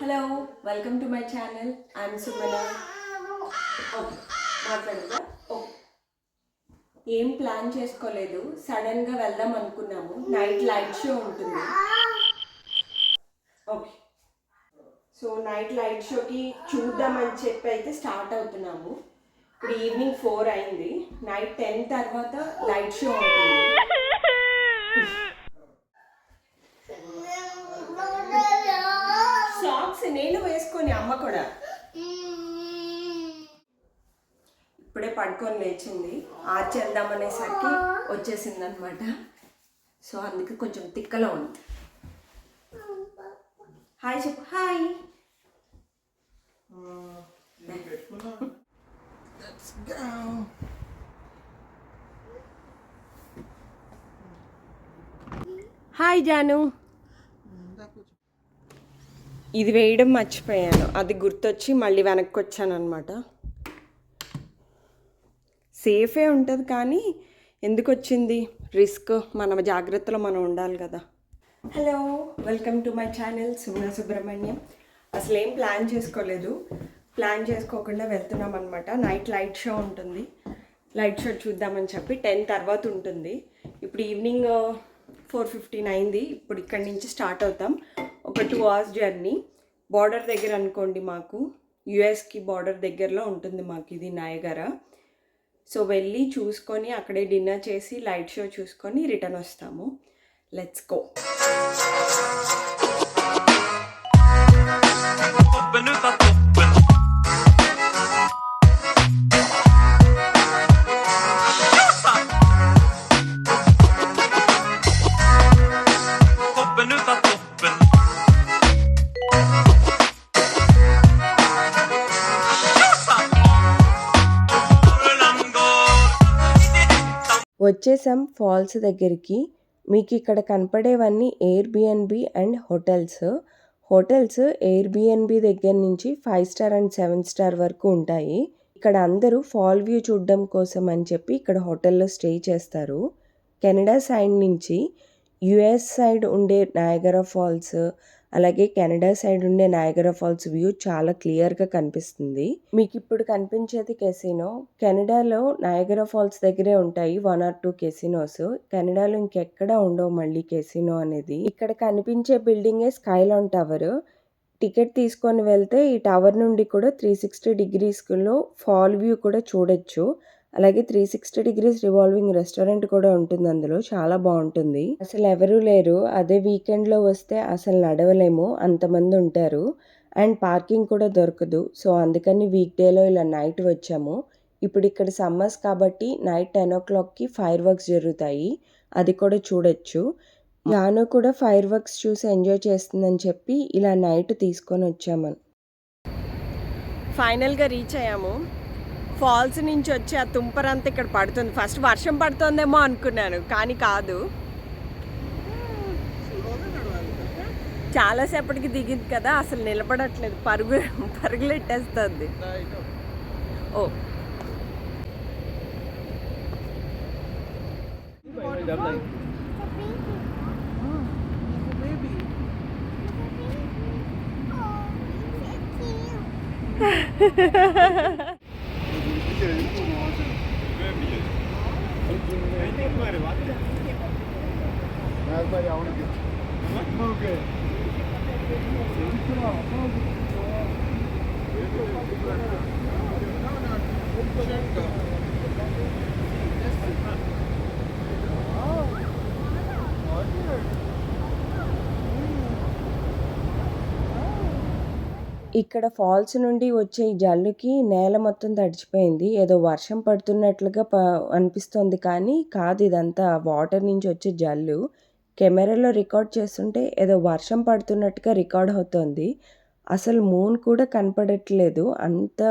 Hello, welcome to my channel. I'm Sumana. మాట్లాడదా? ఏం plan చేసుకోలేదు, సడన్గా వెళ్దాం అనుకున్నాము. నైట్ లైట్ షో ఉంటుంది. ఓకే, సో నైట్ లైట్ షోకి చూద్దామని చెప్పి అయితే స్టార్ట్ అవుతున్నాము. ఇప్పుడు ఈవినింగ్ 4 అయింది. నైట్ 10 తర్వాత లైట్ షో ఉంటుంది. సాక్స్ నేను వేసుకొని, అమ్మ కూడా ఇప్పుడే పడుకొని లేచింది. ఆచేద్దామనేసరికి వచ్చేసింది అనమాట. సో అందుకే కొంచెం తిక్కలో ఉంది. హాయ్ చెప్పు. హాయ్. హాయ్ జాను. ఇది వేయడం మర్చిపోయాను, అది గుర్తొచ్చి మళ్ళీ వెనక్కి వచ్చాను అనమాట. సేఫే ఉంటుంది కానీ ఎందుకు వచ్చింది రిస్క్, మన జాగ్రత్తలో మనం ఉండాలి కదా. Hello, welcome to my channel Sumana Subrahmanyam. అసలు ఏం ప్లాన్ చేసుకోలేదు, ప్లాన్ చేసుకోకుండా వెళ్తున్నాం అనమాట. నైట్ లైట్ షో ఉంటుంది. లైట్ షో చూద్దామని చెప్పి 10 తర్వాత ఉంటుంది. ఇప్పుడు ఈవినింగ్ 4:15 అయింది. ఇప్పుడు ఇక్కడి నుంచి స్టార్ట్ అవుతాం. ఒక 2 hours జర్నీ. బార్డర్ దగ్గర అనుకోండి, మాకు యుఎస్కి బార్డర్ దగ్గరలో ఉంటుంది మాకు ఇది నయగరా. సో వెళ్ళి చూసుకొని అక్కడే డిన్నర్ చేసి లైట్ షో చూసుకొని రిటర్న్ వస్తాము. Let's go. వచ్చేసాం ఫాల్స్ దగ్గరికి. మీకు ఇక్కడ కనపడేవన్నీ ఎయిర్బిఎన్బి అండ్ హోటల్స్ ఎయిర్బిఎన్బి దగ్గర నుంచి 5 స్టార్ అండ్ 7 స్టార్ వరకు ఉంటాయి. ఇక్కడ అందరూ ఫాల్ వ్యూ చూడడం కోసం అని చెప్పి ఇక్కడ హోటల్లో స్టే చేస్తారు. కెనడా సైడ్ నుంచి యుఎస్ సైడ్ ఉండే నయాగరా ఫాల్స్, అలాగే కెనడా సైడ్ ఉండే నయాగరా ఫాల్స్ వ్యూ చాలా క్లియర్గా కనిపిస్తుంది. మీకు ఇప్పుడు కనిపించేది కెసినో. కెనడాలో నయాగరా ఫాల్స్ దగ్గరే ఉంటాయి 1 or 2 కెసినోస్. కెనడాలో ఇంకెక్కడా ఉండవు మళ్ళీ కెసినో అనేది. ఇక్కడ కనిపించే బిల్డింగే స్కైలాన్ టవర్. టికెట్ తీసుకొని వెళ్తే ఈ టవర్ నుండి కూడా 360 degreesలో ఫాల్ వ్యూ కూడా చూడొచ్చు. అలాగే 360 degrees రివాల్వింగ్ రెస్టారెంట్ కూడా ఉంటుంది అందులో. చాలా బాగుంటుంది. అసలు ఎవరూ లేరు. అదే వీకెండ్లో వస్తే అసలు నడవలేము, అంతమంది ఉంటారు. అండ్ పార్కింగ్ కూడా దొరకదు. సో అందుకని వీక్ డేలో ఇలా నైట్ వచ్చాము. ఇప్పుడు ఇక్కడ సమ్మర్స్ కాబట్టి నైట్ 10 o'clockకి ఫైర్ వర్క్స్ జరుగుతాయి, అది కూడా చూడొచ్చు. నాను కూడా ఫైర్ వర్క్స్ చూసి ఎంజాయ్ చేస్తుందని చెప్పి ఇలా నైట్ తీసుకొని వచ్చాము. ఫైనల్గా రీచ్ అయ్యాము. ఫాల్స్ నుంచి వచ్చి ఆ తుంపరంతా ఇక్కడ పడుతుంది. ఫస్ట్ వర్షం పడుతుందేమో అనుకున్నాను, కానీ కాదు. చాలాసేపటికి దిగింది కదా, అసలు నిలబడట్లేదు, పరుగులెట్టేస్తుంది. ఓ ఇక్కడ ఫాల్స్ నుండి వచ్చే జల్లుకి నేల మొత్తం తడిచిపోయింది. ఏదో వర్షం పడుతున్నట్లుగా అనిపిస్తుంది, కానీ కాదు, ఇదంతా వాటర్ నుంచి వచ్చే జల్లు. కెమెరాలో రికార్డ్ చేస్తుంటే ఏదో వర్షం పడుతున్నట్టుగా రికార్డ్ అవుతుంది. అసలు మూన్ కూడా కనపడట్లేదు, అంత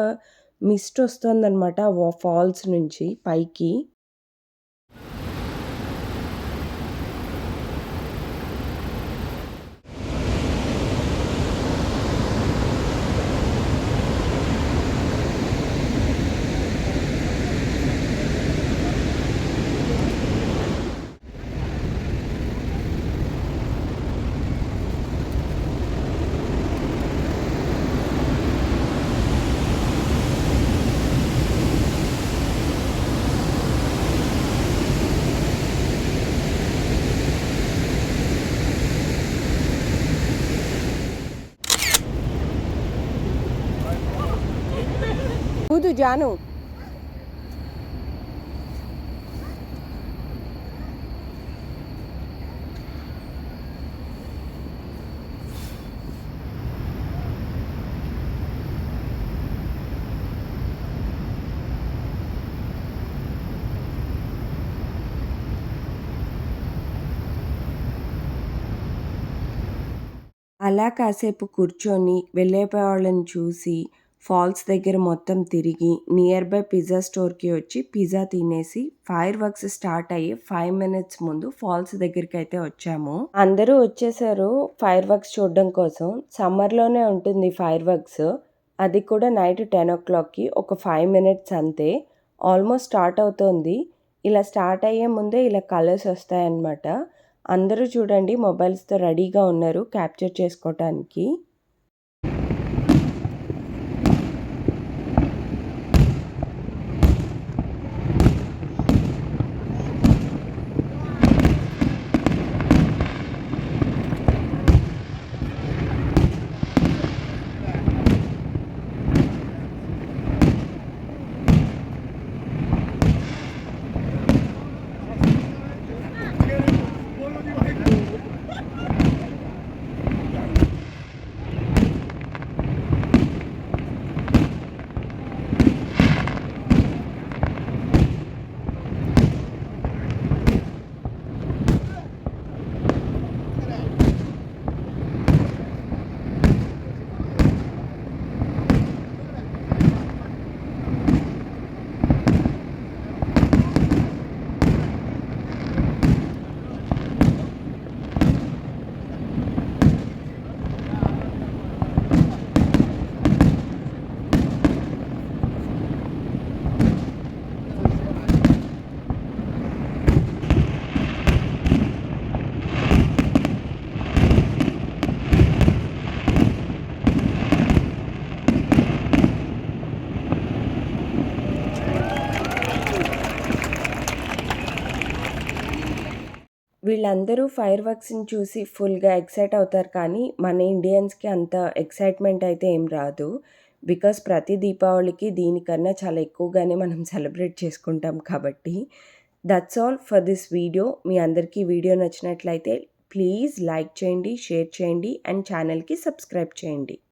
మిస్ట్ వస్తుందన్నమాట ఫాల్స్ నుంచి పైకి. ఊదు జాను. అలా కాసేపు కూర్చొని వెళ్ళేవాళ్ళని చూసి ఫాల్స్ దగ్గర మొత్తం తిరిగి నియర్ బై పిజ్జా స్టోర్‌కి వచ్చి పిజ్జా తినేసి ఫైర్ వర్క్స్ స్టార్ట్ అయ్యే 5 మినిట్స్ ముందు ఫాల్స్ దగ్గరికైతే వచ్చాము. అందరూ వచ్చేసారు ఫైర్ వర్క్స్ చూడడం కోసం. సమ్మర్‌లోనే ఉంటుంది ఫైర్ వర్క్స్. అది కూడా నైట్ 10:00కి ఒక 5 మినిట్స్ అంతే. ఆల్మోస్ట్ స్టార్ట్ అవుతోంది. ఇలా స్టార్ట్ అయ్యే ముందే ఇలా కలర్స్ వస్తాయన్నమాట. అందరూ చూడండి మొబైల్స్‌తో రెడీగా ఉన్నారు క్యాప్చర్ చేసుకోవటానికి. వీళ్ళందరూ ఫైర్ వర్క్స్‌ని చూసి ఫుల్‌గా ఎక్సైట్ అవుతారు కానీ, మన ఇండియన్స్‌కి అంత ఎక్సైట్‌మెంట్ అయితే ఏం రాదు. బికాజ్ ప్రతి దీపావళికి దీనికన్నా చాలా ఎక్కువగానే మనం సెలబ్రేట్ చేసుకుంటాం కాబట్టి. That's all for this video. మీ అందరికీ వీడియో నచ్చినట్లయితే ప్లీజ్ లైక్ చేయండి, షేర్ చేయండి అండ్ ఛానల్‌కి సబ్స్క్రైబ్ చేయండి.